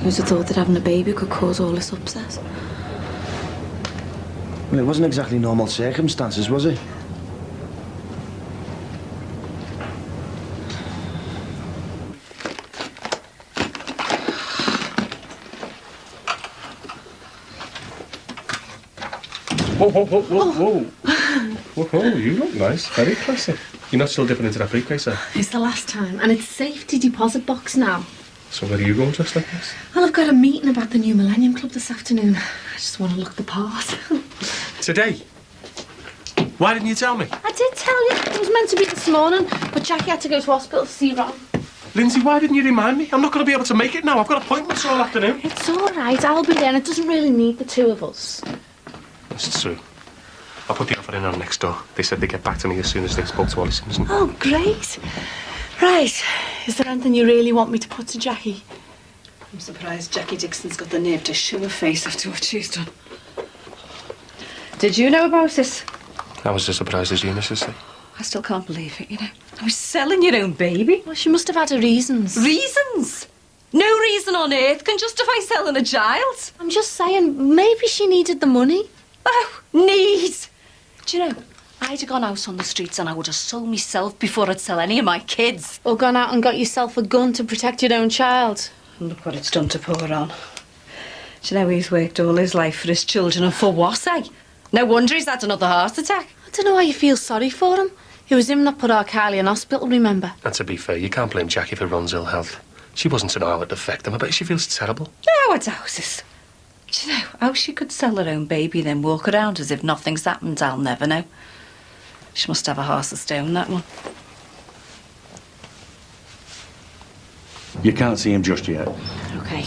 Who'd have thought that having a baby could cause all this upset? Well, it wasn't exactly normal circumstances, was it? Whoa, whoa, whoa, whoa, whoa. Whoa, you look nice. Very classy. You're not still dipping into that briefcase, eh? It's the last time, and it's safety deposit box now. So where are you going dressed like this? Well, I've got a meeting about the new Millennium Club this afternoon. I just want to look the part. Today? Why didn't you tell me? I did tell you. It was meant to be this morning, but Jackie had to go to hospital to see Ron. Lindsay, why didn't you remind me? I'm not going to be able to make it now. I've got appointments all afternoon. It's all right. I'll be there, and it doesn't really need the two of us. It's true. I put the offer in on next door. They said they'd get back to me as soon as they spoke to Ollie Simpson. Oh, great. Right. Is there anything you really want me to put to Jackie? I'm surprised Jackie Dixon's got the nerve to show her face after what she's done. Did you know about this? I was as surprised as you, Mrs. C. I still can't believe it, you know. I was selling your own baby. Well, she must have had her reasons. Reasons? No reason on earth can justify selling a child. I'm just saying, maybe she needed the money. Oh, need. Do you know, I'd have gone out on the streets and I would have sold myself before I'd sell any of my kids. Or gone out and got yourself a gun to protect your own child. And look what it's done to poor Ron. Do you know, he's worked all his life for his children, and for what, eh? No wonder he's had another heart attack. I don't know why you feel sorry for him. It was him that put our Kylie in hospital, remember? And to be fair, you can't blame Jackie for Ron's ill health. She wasn't to know how it affected him. I bet she feels terrible. No, I doubt it. Do you know how she could sell her own baby then walk around as if nothing's happened? I'll never know. She must have a heart of stone, that one. You can't see him just yet. OK.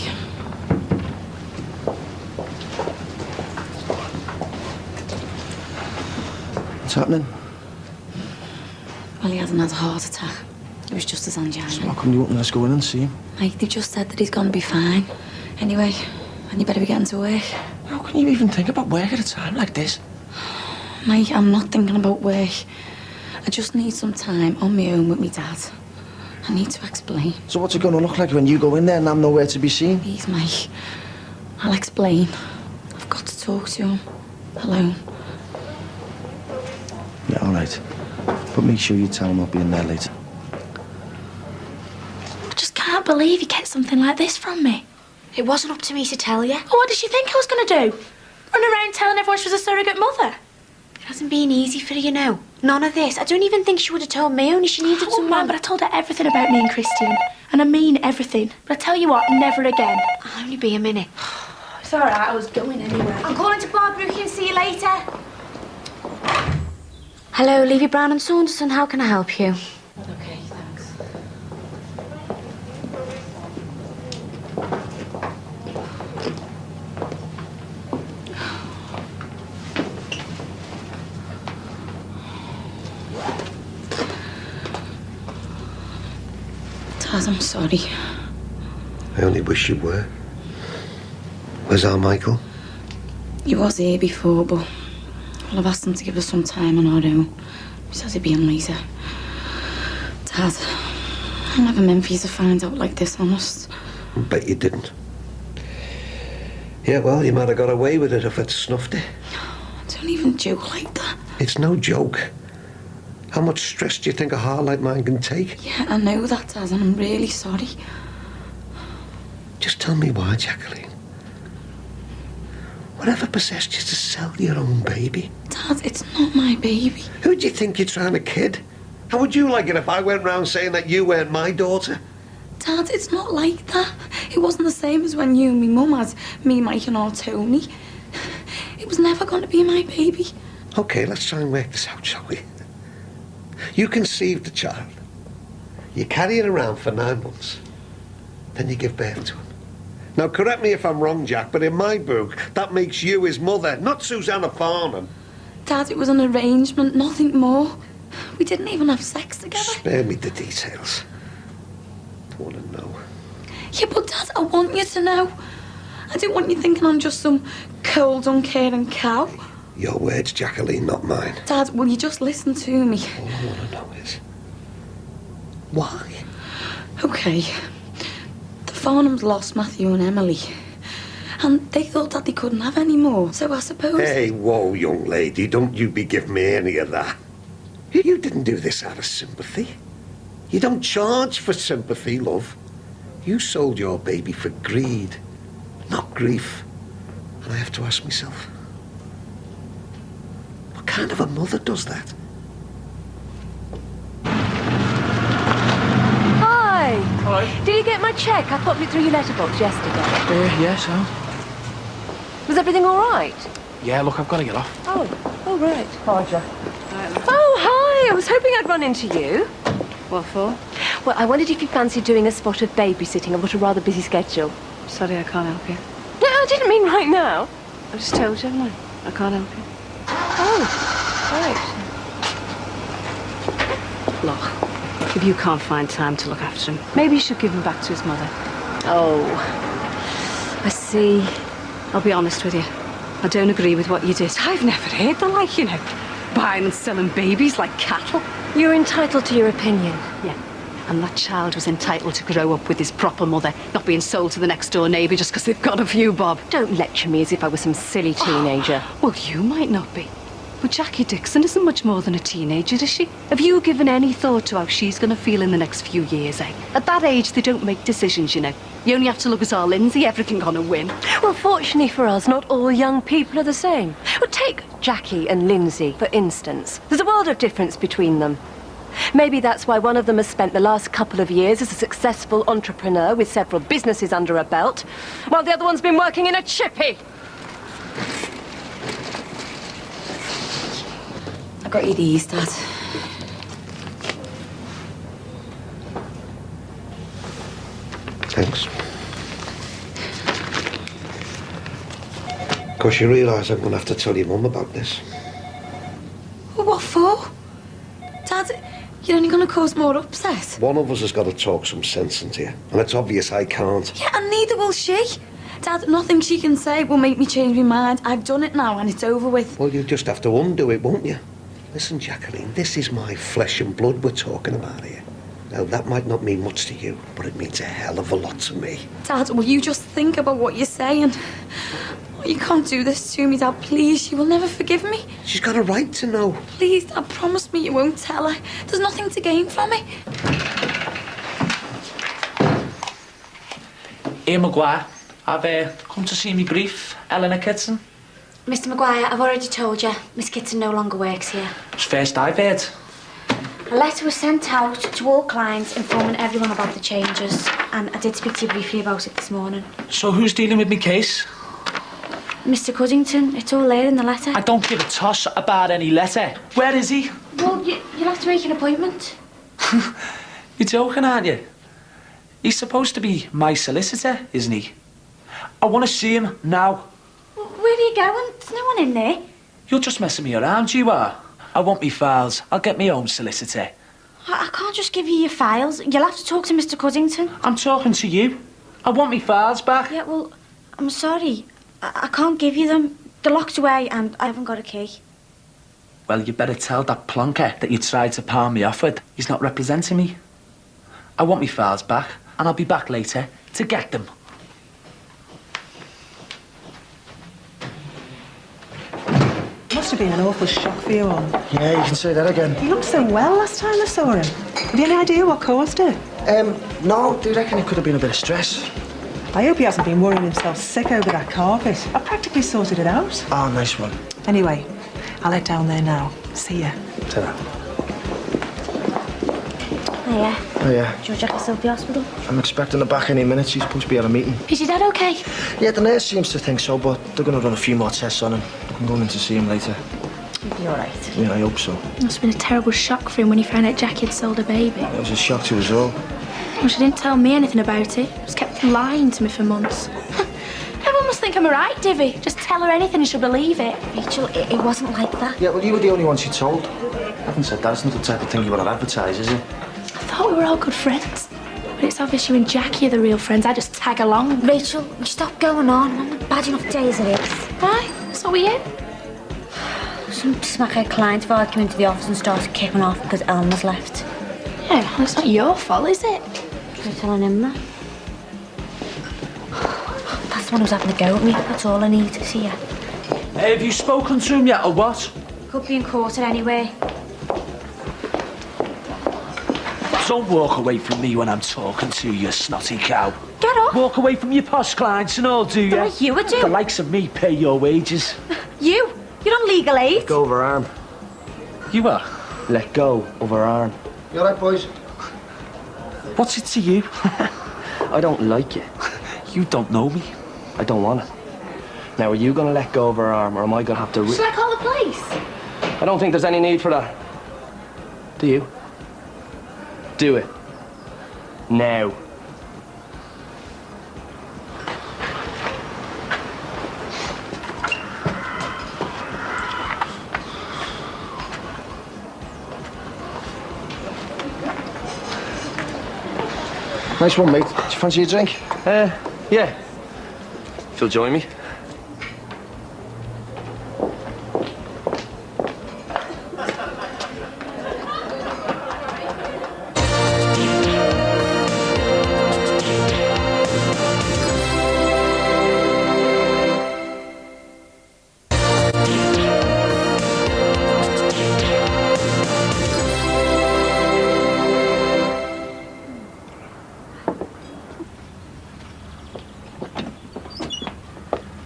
What's happening? Well, he hasn't had a heart attack. It was just his angina. So how come you wouldn't let us go in and see him? Mike, they've just said that he's gonna be fine. Anyway, and you better be getting to work. How can you even think about work at a time like this? Mike, I'm not thinking about work. I just need some time on my own with me dad. I need to explain. So what's it going to look like when you go in there and I'm nowhere to be seen? Please, Mike. I'll explain. I've got to talk to him. Alone. Yeah, all right. But make sure you tell him I'll be in there later. I just can't believe you get something like this from me. It wasn't up to me to tell you. Oh, what did you think I was going to do? Run around telling everyone she was a surrogate mother? It hasn't been easy for her, you know. None of this. I don't even think she would have told me, only she needed someone. Man, but I told her everything about me and Christian. And I mean everything. But I tell you what, never again. I'll only be a minute. It's all right, I was going anywhere. I'm calling to Barbara and see you later. Hello, Levy Brown and Saunderson. How can I help you? OK, thanks. Taz, I'm sorry. I only wish you were. Where's our Michael? He was here before, but well, I've asked him to give us some time on our own. He says he'll be on later. Dad, I never meant for you to find out like this, honest. I bet you didn't. Yeah, well, you might have got away with it if I'd snuffed it. Don't even joke like that. It's no joke. How much stress do you think a heart like mine can take? Yeah, I know that, Dad, and I'm really sorry. Just tell me why, Jacqueline. Whatever possessed you to sell your own baby? Dad, it's not my baby. Who do you think you're trying to kid? How would you like it if I went round saying that you weren't my daughter? Dad, it's not like that. It wasn't the same as when you and me mum had me, Mike and our Tony. It was never going to be my baby. OK, let's try and work this out, shall we? You conceive the child. You carry it around for 9 months. Then you give birth to him. Now, correct me if I'm wrong, Jack, but in my book, that makes you his mother, not Susanna Farnham. Dad, it was an arrangement, nothing more. We didn't even have sex together. Spare me the details. I want to know. Yeah, but Dad, I want you to know. I don't want you thinking I'm just some cold, uncaring cow. Your words, Jacqueline, not mine. Dad, will you just listen to me? All I want to know is... why? OK. The Farnham's lost Matthew and Emily. And they thought that they couldn't have any more. So I suppose... Hey, whoa, young lady, don't you be giving me any of that. You didn't do this out of sympathy. You don't charge for sympathy, love. You sold your baby for greed, not grief. And I have to ask myself, what kind of a mother does that? Hi. Hi. Did you get my cheque? I popped it through your letterbox yesterday. Yeah, so? Was everything all right? Yeah, look, I've got to get off. Oh, right. Hi, Jack. Oh, hi. I was hoping I'd run into you. What for? Well, I wondered if you fancied doing a spot of babysitting. I've got a rather busy schedule. Sorry, I can't help you. No, I didn't mean right now. I just told you, haven't I? I can't help you. Oh, right. Look, if you can't find time to look after him, maybe you should give him back to his mother. Oh. I see. I'll be honest with you. I don't agree with what you did. I've never heard the like, you know. Buying and selling babies like cattle. You're entitled to your opinion. Yeah. And that child was entitled to grow up with his proper mother, not being sold to the next door neighbour just because they've got a few bob. Don't lecture me as if I was some silly teenager. Well, you might not be. But Jackie Dixon isn't much more than a teenager, is she? Have you given any thought to how she's going to feel in the next few years, eh? At that age, they don't make decisions, you know. You only have to look at our Lindsay, everything gonna win. Well, fortunately for us, not all young people are the same. Well, take Jackie and Lindsay, for instance. There's a world of difference between them. Maybe that's why one of them has spent the last couple of years as a successful entrepreneur with several businesses under her belt, while the other one's been working in a chippy. I got you these, Dad. Thanks. Of course, you realise I'm going to have to tell your mum about this. Well, what for? Dad, you're only going to cause more upset. One of us has got to talk some sense into you, and it's obvious I can't. Yeah, and neither will she. Dad, nothing she can say will make me change my mind. I've done it now and it's over with. Well, you just have to undo it, won't you? Listen, Jacqueline, this is my flesh and blood we're talking about here. Now, that might not mean much to you, but it means a hell of a lot to me. Dad, will you just think about what you're saying? Oh, you can't do this to me, Dad. Please, she will never forgive me. She's got a right to know. Please, Dad, promise me you won't tell her. There's nothing to gain from it. Ian Maguire, I've come to see me grief, Eleanor Kitson. Mr. Maguire, I've already told you, Miss Kitson no longer works here. It's first I've heard. A letter was sent out to all clients informing everyone about the changes, and I did speak to you briefly about it this morning. So who's dealing with me case? Mr. Cuddington, it's all there in the letter. I don't give a toss about any letter. Where is he? Well, you'll have to make an appointment. You're joking, aren't you? He's supposed to be my solicitor, isn't he? I want to see him now. Where are you going? There's no one in there. You're just messing me around, you are. I want me files. I'll get my own solicitor. I can't just give you your files. You'll have to talk to Mr. Cuddington. I'm talking to you. I want me files back. Yeah, well, I'm sorry. I can't give you them. They're locked away and I haven't got a key. Well, you better tell that plonker that you tried to palm me off with. He's not representing me. I want me files back, and I'll be back later to get them. Must have been an awful shock for you all. Yeah, you can say that again. He looked so well last time I saw him. Have you any idea what caused it? No, do you reckon it could have been a bit of stress? I hope he hasn't been worrying himself sick over that carpet. I practically sorted it out. Oh, nice one. Anyway, I'll head down there now. See ya. Ta-ra. Hiya. Oh, yeah. Do you want Jack to the hospital? I'm expecting her back any minute. She's supposed to be at a meeting. Is your dad okay? Yeah, the nurse seems to think so, but they're going to run a few more tests on him. I'm going in to see him later. He'll be all right. Yeah, I hope so. It must have been a terrible shock for him when he found out Jackie had sold a baby. It was a shock to us all. Well, she didn't tell me anything about it. Just kept lying to me for months. Everyone must think I'm a right divvy. Just tell her anything and she'll believe it. Rachel, it wasn't like that. Yeah, well, you were the only one she told. I haven't said that. It's not the type of thing you want to advertise, is it? I thought we were all good friends. But it's obvious you and Jackie are the real friends. I just tag along. Rachel, we stop going on. I'm on a bad enough day as it is. Why? So were you? Some smackhead client have come into the office and started kicking off because Elmer's left. Yeah, well, it's not your fault, is it? You're telling him that. one who's having a go at me. That's all I need to see you. Have you spoken to him yet, or what? Could be in quarter anyway. Don't walk away from me when I'm talking to you, snotty cow. Get off. Walk away from your posh clients and all, do you? The way you would do. The likes of me pay your wages. You? You're on legal aid. Go over arm. You are? Let go of her arm. You alright, boys? What's it to you? I don't like you. You don't know me. I don't want it. Now, are you going to let go of her arm, or am I going to have to... Shall I call the police? I don't think there's any need for that. Do you? Do it. Now. Nice one, mate. Do you fancy a drink? Yeah. If you'll join me.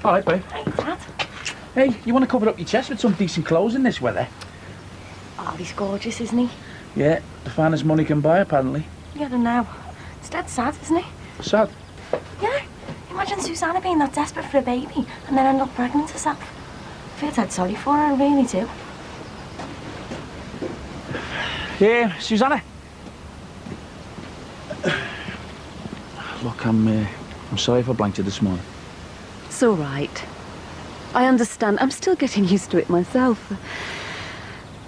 All right, babe. Thanks, Dad. Hey, you want to cover up your chest with some decent clothes in this weather? Oh, he's gorgeous, isn't he? Yeah, the finest money can buy, apparently. Yeah, I don't know. It's dead sad, isn't he? Sad. Yeah. Imagine Susanna being that desperate for a baby and then end up pregnant herself. I feel dead sorry for her, I really do. Yeah, Susanna. Look, I'm sorry if I blanked you this morning. It's all right. I understand. I'm still getting used to it myself.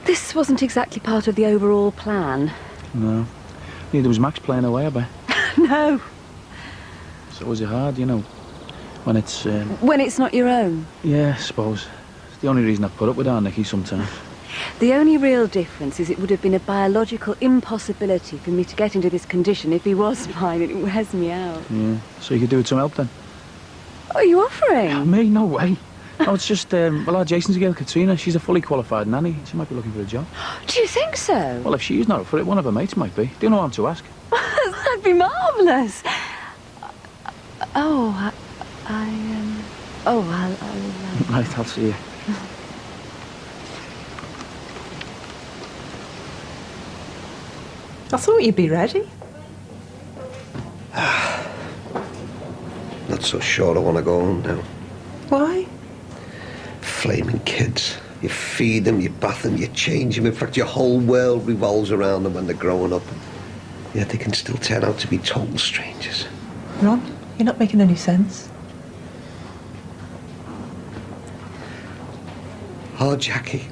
This wasn't exactly part of the overall plan. No. Neither was Max playing away, I bet. No. So was it hard, you know, when it's... When it's not your own. Yeah, I suppose. It's the only reason I put up with our Nicky sometimes. The only real difference is it would have been a biological impossibility for me to get into this condition if he was mine, and it wears me out. Yeah. So you could do with some help then? What are you offering? Me? No way. No, it's just, well, our Jason's girl, Katrina, she's a fully qualified nanny. She might be looking for a job. Do you think so? Well, if she's not up for it, one of her mates might be. Do you know what I'm to ask? That'd be marvellous. Oh, I'll Right, I'll see you. I thought you'd be ready. Not so sure I want to go home now. Why? Flaming kids. You feed them, you bath them, you change them. In fact, your whole world revolves around them when they're growing up. Yet they can still turn out to be total strangers. Ron, you're not making any sense. Oh, Jackie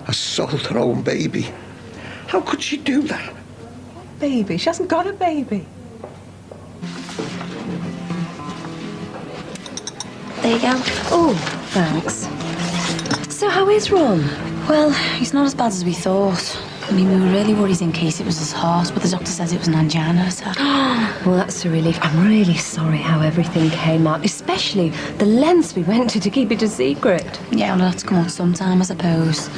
has sold her own baby. How could she do that? Baby, she hasn't got a baby. There you go. Oh, thanks. So how is Ron? Well, he's not as bad as we thought. I mean, we were really worried in case it was his heart, but the doctor says it was an angina attack. Well, that's a relief. I'm really sorry how everything came out, especially the lengths we went to keep it a secret. Yeah, well, that's come out sometime, I suppose.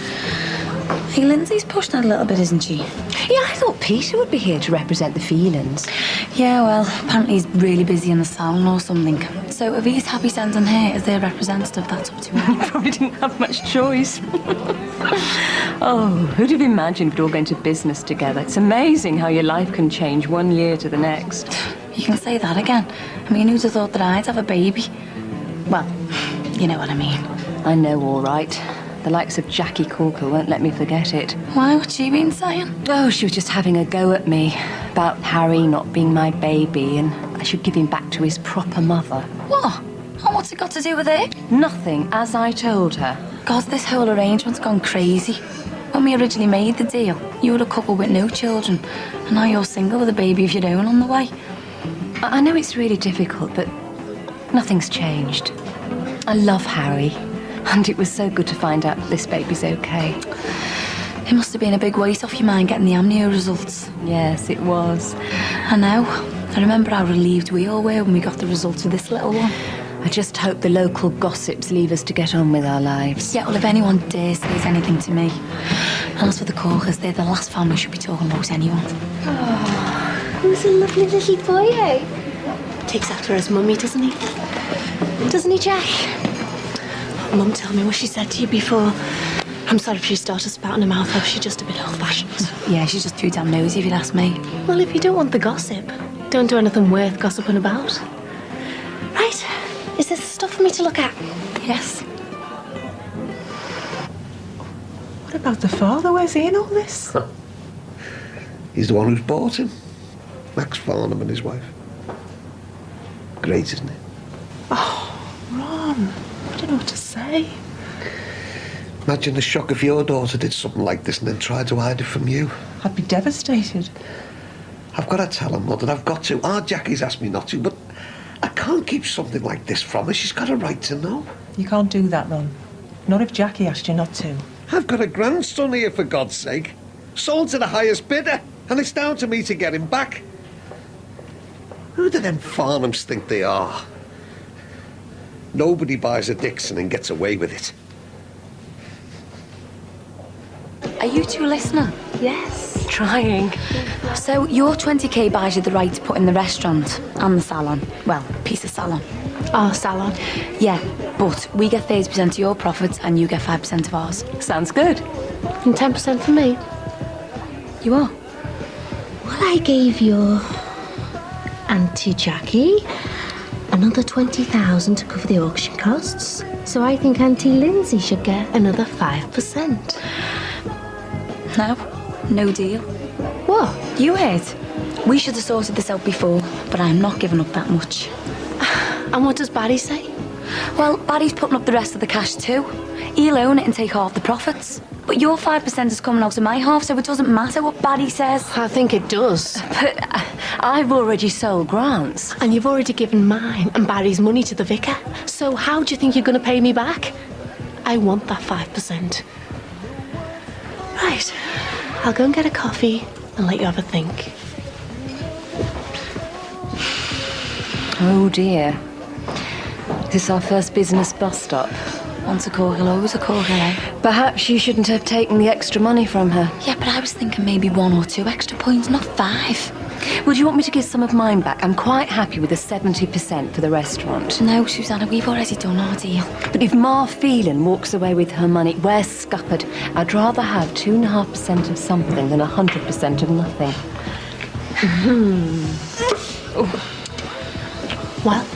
Hey, Lindsay's pushed that a little bit, isn't she? Yeah, I thought Peter would be here to represent the feelings. Yeah, well, apparently he's really busy in the salon or something. So if he's happy sending her as their representative, that's up to him. You probably didn't have much choice. Oh, who'd have imagined we'd all go into business together? It's amazing how your life can change one year to the next. You can say that again. I mean, who'd have thought that I'd have a baby? Well, you know what I mean. I know, all right. The likes of Jackie Corkle won't let me forget it. Why? What's she been saying? Oh, she was just having a go at me about Harry not being my baby and I should give him back to his proper mother. What? And what's it got to do with it? Nothing, as I told her. God, this whole arrangement's gone crazy. When we originally made the deal, you were a couple with no children, and now you're single with a baby of your own on the way. I know it's really difficult, but nothing's changed. I love Harry, and it was so good to find out that this baby's okay. It must have been a big weight off your mind getting the amnio results. Yes, it was. I know. I remember how relieved we all were when we got the results of this little one. I just hope the local gossips leave us to get on with our lives. Yeah, well, if anyone dares says anything to me. And as for the Corkers, they're the last family should be talking about anyone. Who's a lovely little boy, eh? Takes after his mummy, doesn't he? Doesn't he, Jack? Mum, tell me what she said to you before. I'm sorry if she started spouting her mouth off. She's just a bit old-fashioned. Yeah, she's just too damn nosy, if you'd ask me. Well, if you don't want the gossip, don't do anything worth gossiping about. Right. Is this stuff for me to look at? Yes. What about the father? Where's he in all this? He's the one who's bought him. Max Farnham and his wife. Great, isn't it? Ron, I don't know what to say. Imagine the shock if your daughter did something like this and then tried to hide it from you. I'd be devastated. I've got to tell her, Mother, I've got to. Our Jackie's asked me not to, but I can't keep something like this from her. She's got a right to know. You can't do that, Ron. Not if Jackie asked you not to. I've got a grandson here, for God's sake. Sold to the highest bidder, and it's down to me to get him back. Who do them Farnhams think they are? Nobody buys a Dixon and gets away with it. Are you two listening? Yes. Trying. So your 20k buys you the right to put in the restaurant and the salon. Well, piece of salon. Oh, salon. Yeah, but we get 30% of your profits and you get 5% of ours. Sounds good. And 10% for me. You are? Well, I gave your Auntie Jackie another 20,000 to cover the auction costs. So I think Auntie Lindsay should get another 5%. No deal. What? You heard. We should have sorted this out before, but I'm not giving up that much. And what does Barry say? Well, Barry's putting up the rest of the cash too. He'll own it and take half the profits. But your 5% is coming out of my half, so it doesn't matter what Barry says. I think it does. But I've already sold Grant's. And you've already given mine and Barry's money to the vicar. So how do you think you're going to pay me back? I want that 5%. Right. I'll go and get a coffee and let you have a think. Oh dear. Is this our first business bus stop? Once a Corkhill, always a Corkhill, eh? Perhaps you shouldn't have taken the extra money from her. Yeah, but I was thinking maybe 1 or 2 extra points, not 5. Would you want me to give some of mine back? I'm quite happy with the 70% for the restaurant. No, Susanna, we've already done our deal. But if Ma Phelan walks away with her money, we're scuppered. I'd rather have 2.5% of something than 100% of nothing. Well,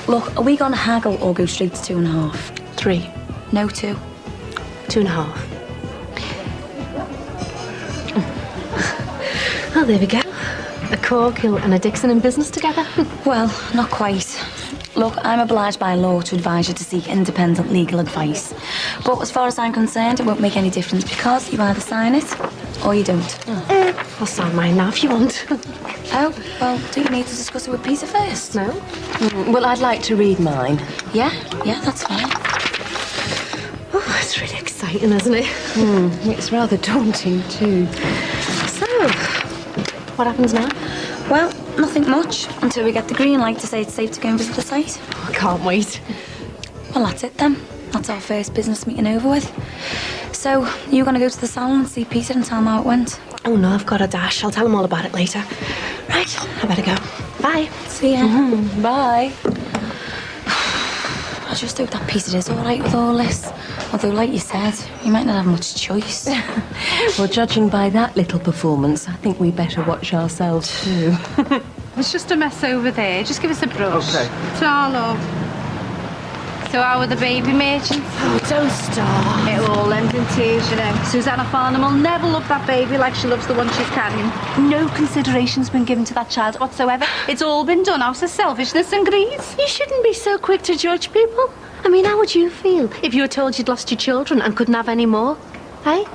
look, are we going to haggle or go straight to 2.5? 3. No, 2. 2.5. Oh, there we go. A Corkhill and a Dixon in business together. Well, not quite. Look, I'm obliged by law to advise you to seek independent legal advice. But as far as I'm concerned, it won't make any difference because you either sign it or you don't. I'll sign mine now if you want. Oh, well, do you need to discuss it with Peter first? No? Well, I'd like to read mine. Yeah, that's fine. Oh, it's really exciting, isn't it? It's rather daunting too. So, what happens now? Well, nothing much until we get the green light to say it's safe to go and visit the site. I can't wait. Well, that's it then. That's our first business meeting over with. So, you're going to go to the salon and see Peter and tell him how it went? Oh no, I've got a dash. I'll tell him all about it later. Right, I better go. Bye. See ya. Bye. I just hope that Peter is all right with all this. Although, like you said, he might not have much choice. Well, judging by that little performance, I think we better watch ourselves too. It's just a mess over there. Just give us a brush. Okay. Ta, love. So how are the baby merchants? Oh, don't start. It all ends in tears, you know. Susanna Farnham will never love that baby like she loves the one she's carrying. No consideration's been given to that child whatsoever. It's all been done out of selfishness and greed. You shouldn't be so quick to judge people. I mean, how would you feel if you were told you'd lost your children and couldn't have any more? Hey?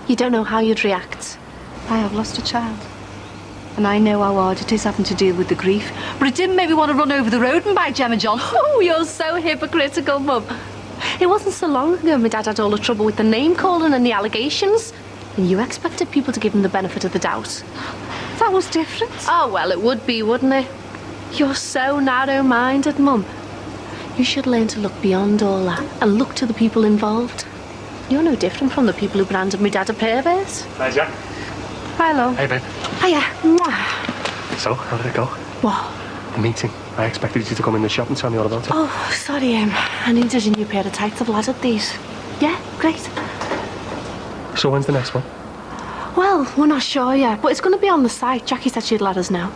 You don't know how you'd react. I have lost a child. And I know how hard it is having to deal with the grief. But it didn't make me want to run over the road and buy Gemma John. Oh, you're so hypocritical, Mum. It wasn't so long ago my dad had all the trouble with the name-calling and the allegations. And you expected people to give him the benefit of the doubt. That was different. Oh, well, it would be, wouldn't it? You're so narrow-minded, Mum. You should learn to look beyond all that and look to the people involved. You're no different from the people who branded me dad a pervert. Hi, Jack. Hi, love. Hey, babe. Hiya. Mwah. So, how did it go? What? The meeting. I expected you to come in the shop and tell me all about it. Oh, sorry, I needed a new pair of tights. I've ladded these. Yeah, great. So when's the next one? Well, we're not sure yet, but it's going to be on the site. Jackie said she'd let us know.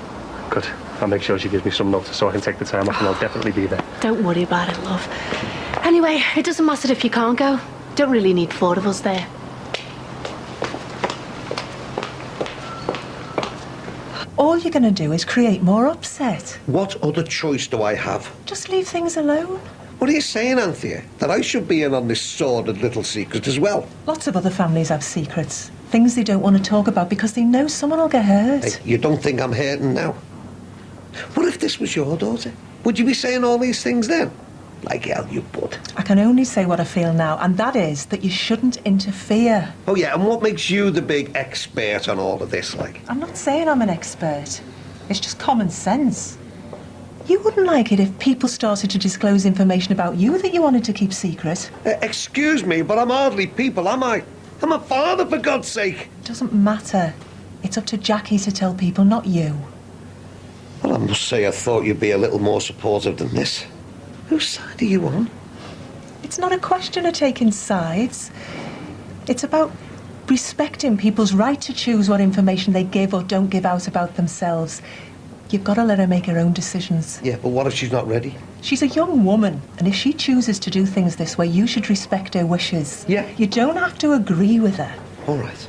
Good. I'll make sure she gives me some notice so I can take the time off and I'll definitely be there. Don't worry about it, love. Anyway, it doesn't matter if you can't go. Don't really need 4 of us there. All you're going to do is create more upset. What other choice do I have? Just leave things alone. What are you saying, Anthea? That I should be in on this sordid little secret as well? Lots of other families have secrets. Things they don't want to talk about because they know someone will get hurt. Hey, you don't think I'm hurting now? What if this was your daughter? Would you be saying all these things then? Like hell, you would. I can only say what I feel now, and that is that you shouldn't interfere. Oh, yeah, and what makes you the big expert on all of this, like? I'm not saying I'm an expert. It's just common sense. You wouldn't like it if people started to disclose information about you that you wanted to keep secret. Excuse me, but I'm hardly people, am I? I'm a father, for God's sake. It doesn't matter. It's up to Jackie to tell people, not you. Well, I must say I thought you'd be a little more supportive than this. Whose side are you on? It's not a question of taking sides. It's about respecting people's right to choose what information they give or don't give out about themselves. You've got to let her make her own decisions. Yeah, but what if she's not ready? She's a young woman, and if she chooses to do things this way, you should respect her wishes. Yeah. You don't have to agree with her. All right.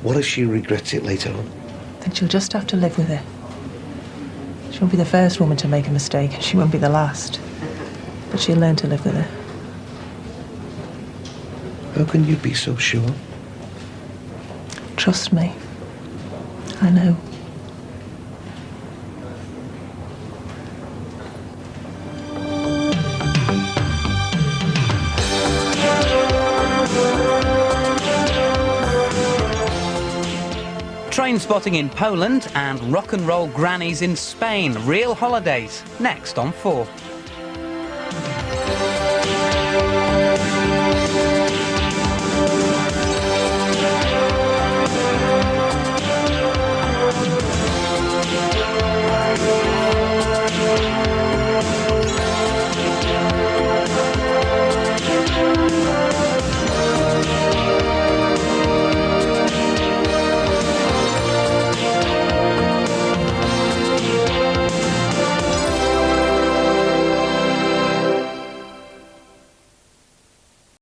What if she regrets it later on? Then she'll just have to live with it. She won't be the first woman to make a mistake, and she won't be the last. But she'll learn to live with it. How can you be so sure? Trust me. I know. Train spotting in Poland and rock and roll grannies in Spain. Real holidays. Next on 4.